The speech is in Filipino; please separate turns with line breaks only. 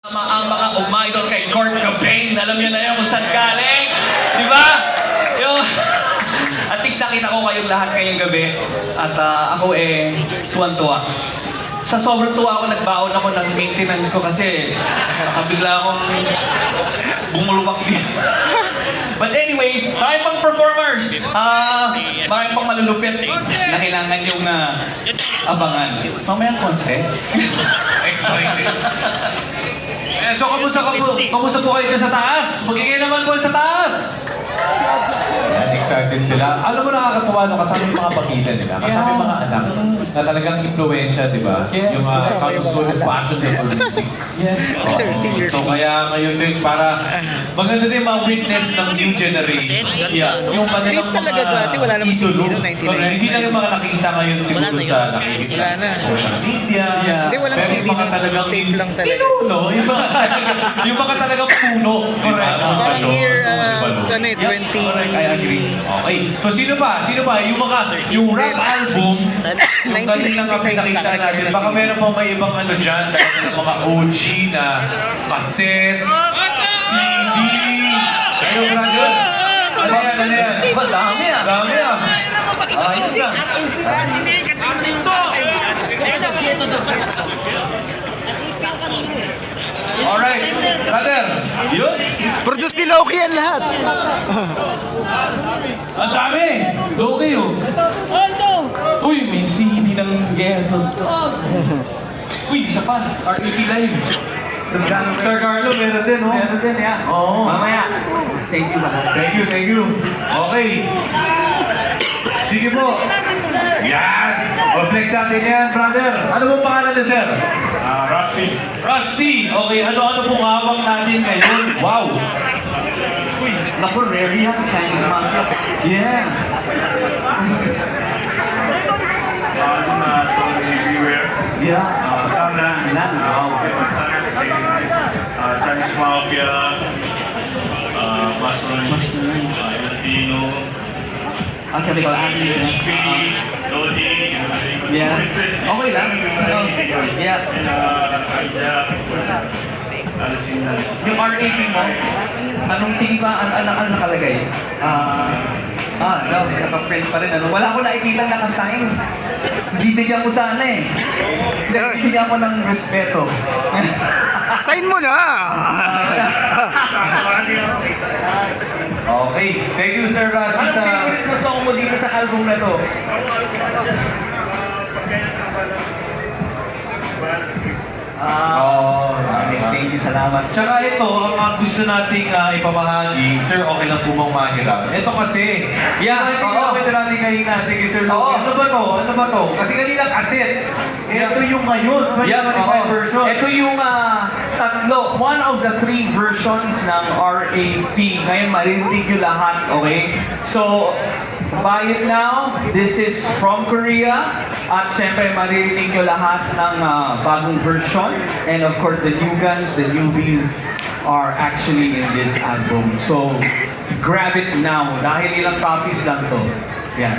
Ang mga umidol kay Kurt Cobain, alam niyo na yun kung saan galing. Di ba? Yung, at least nakita ko kayong lahat ngayong gabi. At ako tuwan-tuwa. Sa sobrang tuwa ako, nagbaon ako ng maintenance ko kasi nakabigla akong bumulubak din. But anyway, marami pang performers. Marami pang malulupit na kailangan yung abangan. Mamaya konti.
Excited. So, kamusta po kayo dyan sa taas? Magiging naman po sa taas. Yan, excited sila. Alam mo, nakakatuwa no, kasama yung mga pamilya nila, kasama yung mga anak na talagang impluensya, di ba?
Yes.
Yung kagusto and passion for music.
Yes.
So, kaya ngayon din, para maganda din ma-witness ng new generation. Yeah. Yung kanilang
talaga dati, wala naman
idolo.
CD noong 1990.
Hindi lang yung mga nakikita ngayon siguro
Wala na
sa
yun.
nakikita
Wala na.
social media.
Yeah.
Hindi, walang
Pero
CD
yung mga
nun.
talagang
Tape lang talaga.
Pinuno. Yung mga talagang puno.
Correct.
Parang year,
Correct,
20...
I agree. Okay. So sino pa? Yung rap album, yung kaninang
1999
pinakita
sa akin
natin,
na
baka
CD.
meron pa may ibang ano dyan, talagang mga OG na cassette, CD. Ano brother? Ano yan?
Dami ah.
Dami ah.
Ayos ah.
Alright. Brother. Yun.
Produce ni Loki yan lahat.
Ang dami. Okay oh.
Uy, may CD ng Ghetto. Uy, isa pa. REP Live.
Sir Carlo, meron din oh.
Meron din, yeah.
Oo.
Mamaya. Thank you.
Thank you. Okay. Sige po. Yan. O-flex natin yan, brother. Ano pong pangalan niyo, sir? Rusty. Okay, ano pong hawak natin ngayon? Wow.
Uy, naku, rare yan. Chinese mafia. Yeah. Yeah.
Chinese Mafia, Mushroom, Latino,
Ang sabi ko,
HP, Lodi,
yeah. Okay lang. Yeah. Yung RAP mo, anong tingin ba, ano nakalagay? No, naka-print pa rin. Ano? Wala ko nakikita naka-sign. Bibigyan ko sana eh. Bibigyan ko ng respeto.
Sign mo na!
Okay. Thank you, Sir Rusty,
Anong
sa...
favorite na song mo dito sa album na to? Thank you, salamat.
Tsaka ito, ang gusto nating ipamahagi, sir, okay lang po bang mahiram? Ito kasi,
Oo.
Ito natin kanina, sige sir,
Oo.
ano ba to? Kasi kanina cassette, ito yung ngayon, 2025 version.
Ito yung tatlo, one of the three versions ng RAP. Ngayon, maririnig yung lahat, okay? So, buy it now. This is from Korea. At syempre, maririnig nyo lahat ng bagong version. And of course, the new guns, the newbies are actually in this album. So, grab it now. Dahil ilang copies lang to. Yan.